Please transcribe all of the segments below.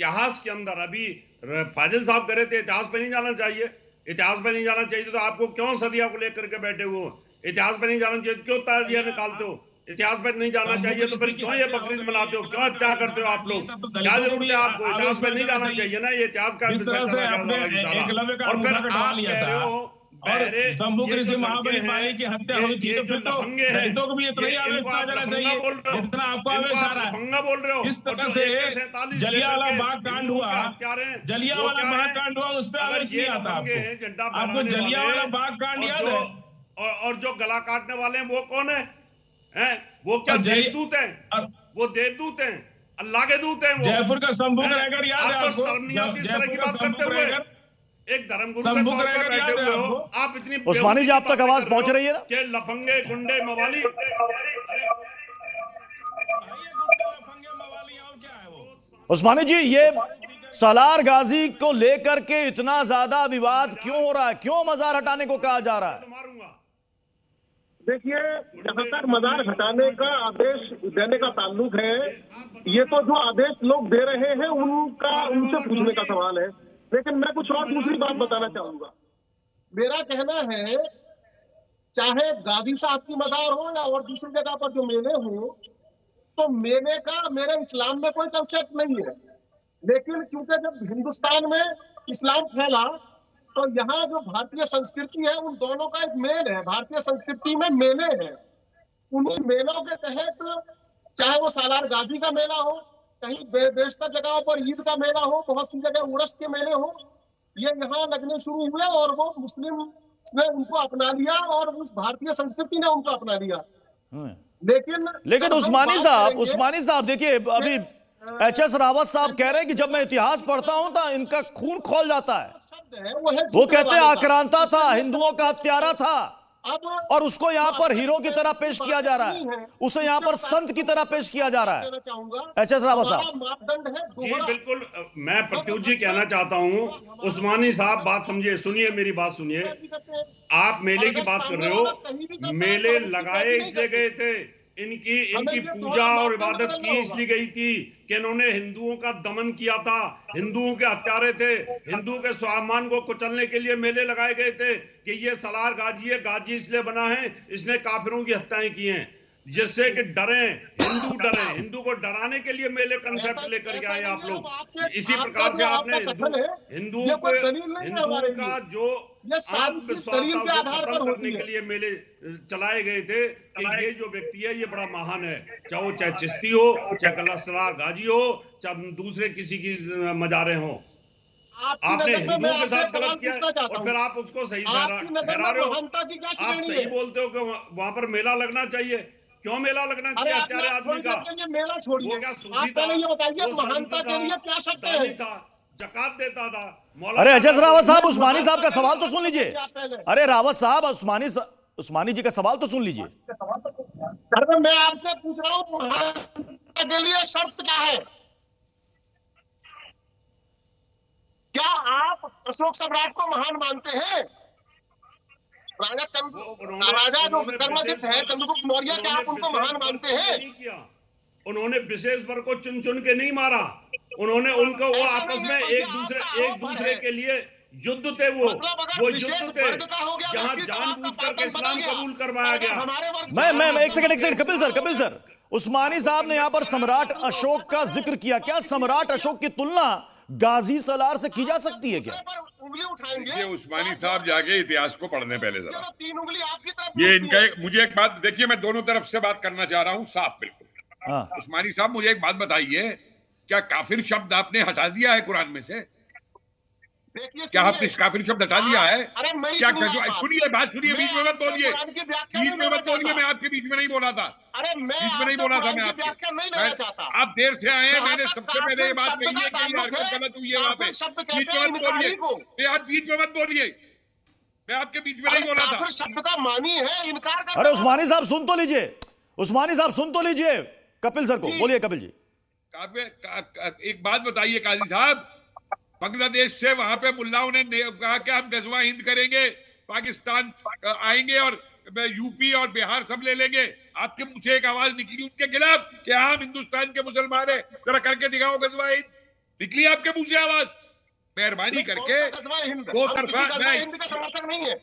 इतिहास के अंदर अभी फाजिल साहब करे थे, इतिहास पे नहीं जाना चाहिए? इतिहास पे नहीं जाना चाहिए तो आपको क्यों सदिया को लेकर के बैठे हो? इतिहास पे नहीं जाना चाहिए, क्यों ताजिया निकालते हो? इतिहास पे नहीं जाना चाहिए तो फिर क्यों ये बकरीद मनाते हो, क्यों हत्या करते हो आप लोग? क्या जरूरत है आपको? इतिहास पे नहीं जाना चाहिए ना, ये इतिहास का विषय चला गया सारा। और फिर आप कह रहे हो बहरे, शंभुगिरी से महाबली बाली की हत्या हुई थी, तो फिर तो दलितों को भी इतना ही आवेश आ जाना चाहिए जितना आपको आवेश आ रहा है। लफंगा बोल रहे हो। किस तरह से जलियांवाला बाग कांड हुआ, जलियांवाला बाग कांड हुआ, उस पर आवेश नहीं आता आपको? आपको जलियांवाला बाग कांड याद है? और जो गला काटने वाले हैं वो कौन है? वो क्या देवदूत हैं? वो देवदूत हैं, अल्लाह के दूत हैं वो। जयपुर का शंभू रैगर याद है आपको? शर्म नहीं आती इस तरह की बात करते हुए? एक धर्मगुरु के शंभू तौर पर रैगर बैठे याद है हुए हो आपको? आप, इतनी उस्मानी जी, आप तक आवाज पहुंच रही है ना? कि लफंगे गुंडे मवाली, उस्मानी जी, ये सालार गाजी को लेकर के इतना ज्यादा विवाद क्यों हो रहा है? क्यों मजार हटाने को कहा जा रहा है? देखिए, जहां तक मजार हटाने का आदेश देने का ताल्लुक है, ये तो जो आदेश लोग दे रहे हैं उनका उनसे पूछने का सवाल है। लेकिन मैं कुछ और दूसरी बात बताना चाहूंगा। मेरा कहना है, चाहे गाजी साहब की मजार हो या और दूसरी जगह पर जो मेले हो, तो मेले का मेरे इस्लाम में कोई कंसेप्ट नहीं है। लेकिन क्योंकि जब हिंदुस्तान में इस्लाम फैला तो यहाँ जो भारतीय संस्कृति है उन दोनों का एक मेल है। भारतीय संस्कृति में मेले हैं, उन्हीं मेलों के तहत चाहे वो सालार गाजी का मेला हो, कहीं बेशतर जगहों पर ईद का मेला हो, बहुत सी जगह उर्स के मेले हो, ये यहाँ लगने शुरू हुए और वो मुस्लिम ने उनको अपना लिया और उस भारतीय संस्कृति ने उनको अपना लिया। लेकिन उस्मानी साहब देखिए, अभी एचएस रावत साहब कह रहे हैं कि जब मैं इतिहास पढ़ता हूं तो इनका खून खौल जाता है। वो कहते हैं आक्रांता था, हिंदुओं का हत्यारा था, और उसको यहाँ पर हीरो की तरह पेश किया जा रहा है, उसे यहाँ पर संत की तरह पेश किया जा रहा है। एचएस रावत साहब जी बिल्कुल, मैं प्रत्युत जी कहना चाहता हूँ। उस्मानी साहब बात समझिए, सुनिए मेरी बात सुनिए। आप मेले की बात कर रहे हो, मेले लगाए इसलिए गए थे, इनकी पूजा और इबादत की इसलिए गई थी कि इन्होंने हिंदुओं का दमन किया था, हिंदुओं के हत्यारे थे, हिंदुओं के स्वाभिमान को कुचलने के लिए मेले लगाए गए थे कि ये सालार गाजी है, गाजी इसलिए बना है, इसने काफिरों की हत्याएं की हैं, जिससे कि डरे हिंदू, डरे हिंदू को डराने के लिए मेले कंसेप्ट लेकर के आए आप लोग। इसी प्रकार से आपने हिंदुओं का जो करने के लिए मेले चलाए गए थे कि ये जो व्यक्ति है ये बड़ा महान है, चाहे वो चाहे चिश्ती हो, चाहे सालार गाजी हो, चाहे दूसरे किसी की मजारे हो। आपने हिंदुओं के साथ गलत किया और फिर आप उसको सही ठहरा रहे हो। आप सही बोलते हो कि वहां पर मेला लगना चाहिए। क्यों मेला लगना चाहिए हत्यारे आदमी का? मेला छोड़िए, आप पहले ये बताइए महानता के लिए क्या शर्त है? जकात देता था। अरे एचएस रावत साहब, उस्मानी साहब का सवाल तो सुन लीजिए। अरे रावत साहब, उस्मानी जी का सवाल तो सुन लीजिए। मैं आपसे पूछ रहा हूँ महानता के लिए शर्त क्या है? क्या आप अशोक सम्राट को महान मानते हैं? राजा जो विक्रमादित्य है, चंद्रगुप्त मौर्य, क्या आप उनको महान मानते हैं? उन्होंने विशेष वर्ग को चुन चुन के नहीं मारा, उन्होंने उनको वो आपस में एक दूसरे के लिए युद्ध थे, वो युद्ध थे जहां जानबूझ करके इस्लाम कबूल करवाया गया। मैं एक सेकंड कपिल सर, उस्मानी साहब ने यहाँ पर सम्राट अशोक का जिक्र किया। क्या सम्राट अशोक की तुलना गाजी सालार से की जा सकती है क्या? देखिए उस्मानी साहब जाके इतिहास को पढ़ने पहले जरा। ये इनका मुझे एक बात देखिए, मैं दोनों तरफ से बात करना चाह रहा हूँ साफ बिल्कुल। उस्मानी साहब मुझे एक बात बताइए, क्या काफिर शब्द आपने हटा दिया है कुरान में से? क्या आपने काफिर शब्द हटा दिया है? क्या सुनिए बात सुनिए, बीच में मत बोलिए, मैं आपके बीच में नहीं बोला था, बीच में नहीं बोला था मैं आपके। आप देर से आए हैं, मैंने सबसे पहले ये बात कही है कि हरकत गलत हुई है वहां पे। बीच में मत बोलिए, आप बीच में मत बोलिए, मैं आपके बीच में नहीं बोला था। शब्द का मानी है इनकार कर। अरे उस्मानी साहब सुन तो लीजिए, उस्मानी साहब सुन तो लीजिए कपिल सर को। बोलिए कपिल जी। एक बात बताइए काजी साहब, बांग्लादेश से वहां पे मुल्लाओं ने कहा कि हम गजवा हिंद करेंगे, पाकिस्तान आएंगे और यूपी और बिहार सब ले लेंगे। आपके मुझे एक आवाज निकली उनके खिलाफ कि हम हिंदुस्तान के मुसलमान हैं, जरा करके दिखाओ गजवा हिंद। निकली आपके मुंह से आवाज, मेहरबानी करके दो तरफा नहीं है।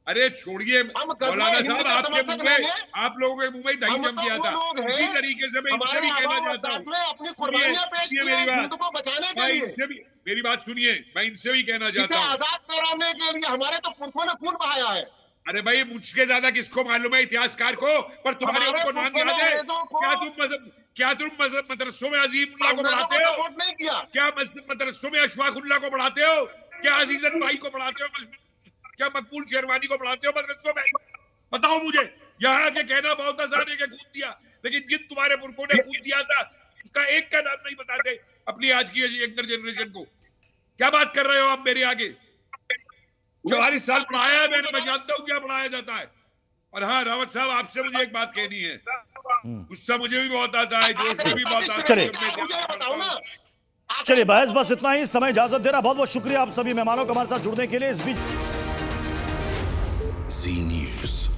अरे छोड़िए मौलाना साहब, आपके मुंह में, आप लोगों के मुंह में दही जम गया था। इसी तरीके से मैं इनसे भी कहना चाहता हूँ, मेरी बात सुनिए, मैं इनसे भी कहना चाहता हूँ, आजाद कराने के लिए हमारे तो पुरखों ने खून बहाया है। अरे भाई मुझसे ज्यादा किसको मालूम है इतिहासकार को, पर तुम्हारे उनको नाम याद है? क्या तुम मदरसों में अजीमुल्लाह को पढ़ाते हो? नहीं किया। क्या मदरसों में अशफाकुल्लाह को पढ़ाते हो? क्या अजीजन भाई को पढ़ाते हो? क्या मकबूल शेरवानी को पढ़ाते हो मदरसों में? बताओ मुझे। यहाँ के कहना बहुत आसान है कि खून दिया, लेकिन जिन तुम्हारे पुरखों ने खून दिया था उसका एक का नाम नहीं बताते अपनी आज की यंगर जनरेशन को। क्या बात कर रहे हो आप मेरे आगे? 44 साल पढ़ाया है मैंने, मैं जानता हूँ क्या पढ़ाया जाता है। और हाँ रावत साहब, आपसे मुझे एक बात कहनी है, गुस्सा मुझे भी बहुत आता है, जोश में भी बहुत आता है। चलिए बहस बस इतना ही, समय इजाजत दे रहा। बहुत बहुत शुक्रिया आप सभी मेहमानों को हमारे साथ जुड़ने के लिए। इस बीच जी न्यूज़।